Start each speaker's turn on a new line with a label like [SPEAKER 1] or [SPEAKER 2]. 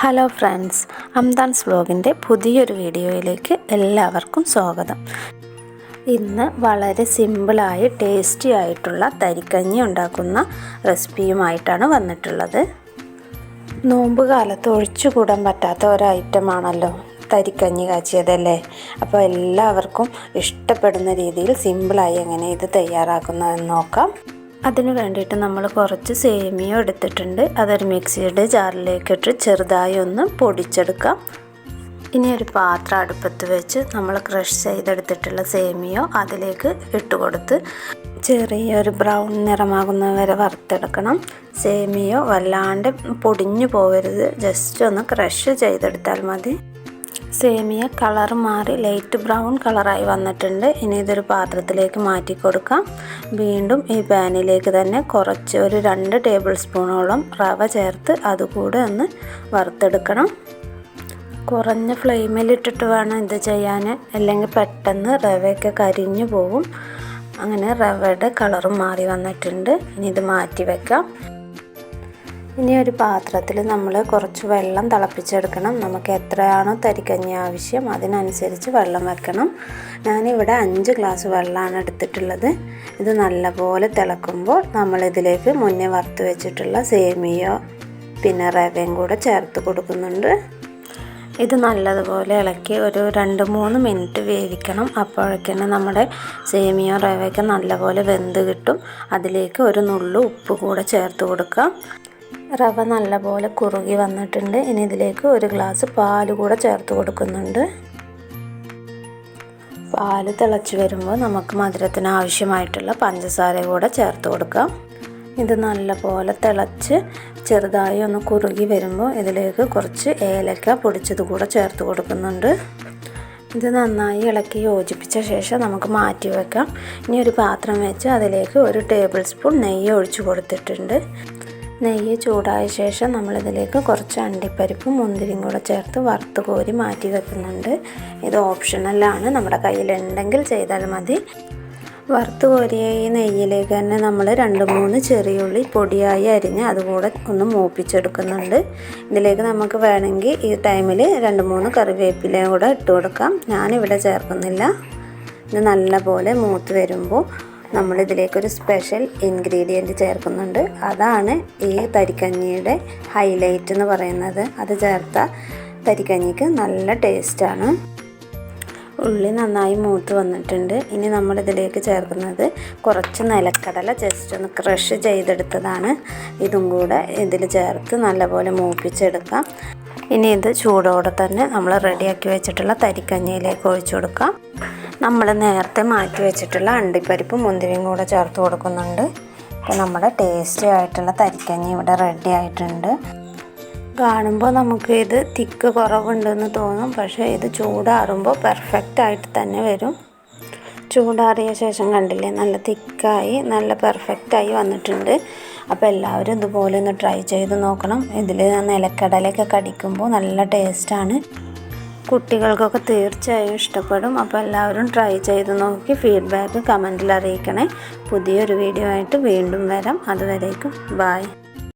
[SPEAKER 1] Hello friends, അംതാൻസ് വ്ലോഗിൻ്റെ പുതിയൊരു വീഡിയോയിലേക്ക് എല്ലാവർക്കും സ്വാഗതം. ഇന്ന് വളരെ സിമ്പിളായി ടേസ്റ്റി ആയിട്ടുള്ള തരിക്കഞ്ഞി ഉണ്ടാക്കുന്ന റെസിപ്പിയുമായിട്ടാണ് വന്നിട്ടുള്ളത്. നോമ്പ് കാലത്ത് ഒഴിച്ചുകൂടാൻ പറ്റാത്ത ഒരു ഐറ്റമാണല്ലോ തരിക്കഞ്ഞി കാച്ചിയതല്ലേ. അപ്പോൾ എല്ലാവർക്കും ഇഷ്ടപ്പെടുന്ന രീതിയിൽ സിമ്പിളായി എങ്ങനെ ഇത് തയ്യാറാക്കുന്നതെന്ന് നോക്കാം. അതിന് വേണ്ടിയിട്ട് നമ്മൾ കുറച്ച് സേമിയ എടുത്തിട്ടുണ്ട്. അതൊരു മിക്സിയുടെ ജാറിലേക്ക് ഇട്ട് ചെറുതായി ഒന്ന് പൊടിച്ചെടുക്കാം. ഇനി ഒരു പാത്രം അടുപ്പത്ത് വെച്ച് നമ്മൾ ക്രഷ് ചെയ്തെടുത്തിട്ടുള്ള സേമിയ അതിലേക്ക് ഇട്ട് കൊടുത്ത് ചെറിയൊരു ബ്രൗൺ നിറമാകുന്ന വരെ വറുത്തെടുക്കണം. സേമിയ വല്ലാണ്ട് പൊടിഞ്ഞു പോകരുത്, ജസ്റ്റ് ഒന്ന് ക്രഷ് ചെയ്തെടുത്താൽ മതി. സേമിയ കളർ മാറി ലൈറ്റ് ബ്രൗൺ കളറായി വന്നിട്ടുണ്ട്. ഇനി ഇതൊരു പാത്രത്തിലേക്ക് മാറ്റി കൊടുക്കാം. വീണ്ടും ഈ പാനിലേക്ക് തന്നെ കുറച്ച് ഒരു 2 ടേബിൾ സ്പൂണോളം റവ ചേർത്ത് അതുകൂടെ ഒന്ന് വറുത്തെടുക്കണം. കുറഞ്ഞ ഫ്ലെയിമിലിട്ടിട്ട് വേണം ഇത് ചെയ്യാൻ, അല്ലെങ്കിൽ പെട്ടെന്ന് റവയൊക്കെ കരിഞ്ഞു പോകും. അങ്ങനെ റവയുടെ കളറും മാറി വന്നിട്ടുണ്ട്. ഇനി ഇത് മാറ്റി വെക്കാം. ഇനി ഒരു പാത്രത്തിൽ നമ്മൾ കുറച്ച് വെള്ളം തിളപ്പിച്ചെടുക്കണം. നമുക്ക് എത്രയാണോ തരിക്കഞ്ഞി ആവശ്യം അതിനനുസരിച്ച് വെള്ളം വെക്കണം. ഞാനിവിടെ 5 ഗ്ലാസ് വെള്ളമാണ് എടുത്തിട്ടുള്ളത്. ഇത് നല്ലപോലെ തിളക്കുമ്പോൾ നമ്മളിതിലേക്ക് മുന്നേ വറുത്ത് വെച്ചിട്ടുള്ള സേമിയ പിന്നെ റവയും കൂടെ ചേർത്ത് കൊടുക്കുന്നുണ്ട്. ഇത് നല്ലതുപോലെ ഇളക്കി ഒരു 2-3 മിനിറ്റ് വേവിക്കണം. അപ്പോഴേക്കും നമ്മുടെ സേമിയ റവയൊക്കെ നല്ലപോലെ വെന്ത് കിട്ടും. അതിലേക്ക് ഒരു നുള്ളു ഉപ്പ് കൂടെ ചേർത്ത് കൊടുക്കാം. റവ നല്ലപോലെ കുറുകി വന്നിട്ടുണ്ട്. ഇനി ഇതിലേക്ക് 1 ഗ്ലാസ് പാൽ കൂടെ ചേർത്ത് കൊടുക്കുന്നുണ്ട്. പാൽ തിളച്ച് വരുമ്പോൾ നമുക്ക് മധുരത്തിന് ആവശ്യമായിട്ടുള്ള പഞ്ചസാര കൂടെ ചേർത്ത് കൊടുക്കാം. ഇത് നല്ലപോലെ തിളച്ച് ചെറുതായി ഒന്ന് കുറുകി വരുമ്പോൾ ഇതിലേക്ക് കുറച്ച് ഏലക്ക പൊടിച്ചത് കൂടെ ചേർത്ത് കൊടുക്കുന്നുണ്ട്. ഇത് നന്നായി ഇളക്കി യോജിപ്പിച്ച ശേഷം നമുക്ക് മാറ്റി വെക്കാം. ഇനി ഒരു പാത്രം വെച്ച് അതിലേക്ക് 1 ടേബിൾ സ്പൂൺ നെയ്യ് ഒഴിച്ചു കൊടുത്തിട്ടുണ്ട്. നെയ്യ് ചൂടായ ശേഷം നമ്മളിതിലേക്ക് കുറച്ച് അണ്ടിപ്പരിപ്പും മുന്തിരിയും കൂടെ ചേർത്ത് വറുത്ത് കോരി മാറ്റി വെക്കുന്നുണ്ട്. ഇത് ഓപ്ഷണലാണ്, നമ്മുടെ കയ്യിലുണ്ടെങ്കിൽ ചെയ്താൽ മതി. വറുത്ത് കോരിയ ഈ നെയ്യിലേക്ക് തന്നെ നമ്മൾ 2-3 ചെറിയുള്ളി പൊടിയായി അരിഞ്ഞ് അതുകൂടെ ഒന്ന് മൂപ്പിച്ചെടുക്കുന്നുണ്ട്. ഇതിലേക്ക് നമുക്ക് വേണമെങ്കിൽ ഈ ടൈമിൽ 2-3 കറിവേപ്പിലയും കൂടെ ഇട്ട് കൊടുക്കാം. ഞാനിവിടെ ചേർക്കുന്നില്ല. ഇത് നല്ലപോലെ മൂത്ത് വരുമ്പോൾ നമ്മളിതിലേക്കൊരു സ്പെഷ്യൽ ഇൻഗ്രീഡിയൻറ്റ് ചേർക്കുന്നുണ്ട്. അതാണ് ഈ തരിക്കഞ്ഞിയുടെ ഹൈലൈറ്റ് എന്ന് പറയുന്നത്. അത് ചേർത്ത തരിക്കഞ്ഞിക്ക് നല്ല ടേസ്റ്റാണ്. ഉള്ളി നന്നായി മൂത്ത് വന്നിട്ടുണ്ട്. ഇനി നമ്മളിതിലേക്ക് ചേർക്കുന്നത് കുറച്ച് നിലക്കടല ജസ്റ്റ് ഒന്ന് ക്രഷ് ചെയ്തെടുത്തതാണ്. ഇതും കൂടെ ഇതിൽ ചേർത്ത് നല്ലപോലെ മൂപ്പിച്ചെടുക്കാം. ഇനി ഇത് ചൂടോടെ തന്നെ നമ്മൾ റെഡിയാക്കി വെച്ചിട്ടുള്ള തരിക്കഞ്ഞിയിലേക്ക് ഒഴിച്ചു കൊടുക്കാം. നമ്മൾ നേരത്തെ മാറ്റി വെച്ചിട്ടുള്ള അണ്ടിപ്പരിപ്പും മുന്തിരിയും കൂടെ ചേർത്ത് കൊടുക്കുന്നുണ്ട്. അപ്പോൾ നമ്മുടെ ടേസ്റ്റി ആയിട്ടുള്ള തരിക്കഞ്ഞി ഇവിടെ റെഡി ആയിട്ടുണ്ട്. കാണുമ്പോൾ നമുക്ക് ഇത് തിക്ക് കുറവുണ്ടെന്ന് തോന്നും, പക്ഷേ ഇത് ചൂടാറുമ്പോൾ പെർഫെക്റ്റ് ആയിട്ട് തന്നെ വരും. ചൂടാറിയ ശേഷം കണ്ടില്ലേ, നല്ല തിക്കായി നല്ല പെർഫെക്റ്റായി വന്നിട്ടുണ്ട്. അപ്പോൾ എല്ലാവരും ഇതുപോലെ ഒന്ന് ട്രൈ ചെയ്ത് നോക്കണം. ഇതിൽ നിലക്കടലയൊക്കെ കടിക്കുമ്പോൾ നല്ല ടേസ്റ്റാണ്. കുട്ടികൾക്കൊക്കെ തീർച്ചയായും ഇഷ്ടപ്പെടും. അപ്പോൾ എല്ലാവരും ട്രൈ ചെയ്ത് നോക്കി ഫീഡ്ബാക്ക് കമൻറ്റിൽ അറിയിക്കണേ. പുതിയൊരു വീഡിയോ ആയിട്ട് വീണ്ടും വരാം. അതുവരേക്കും ബായ്.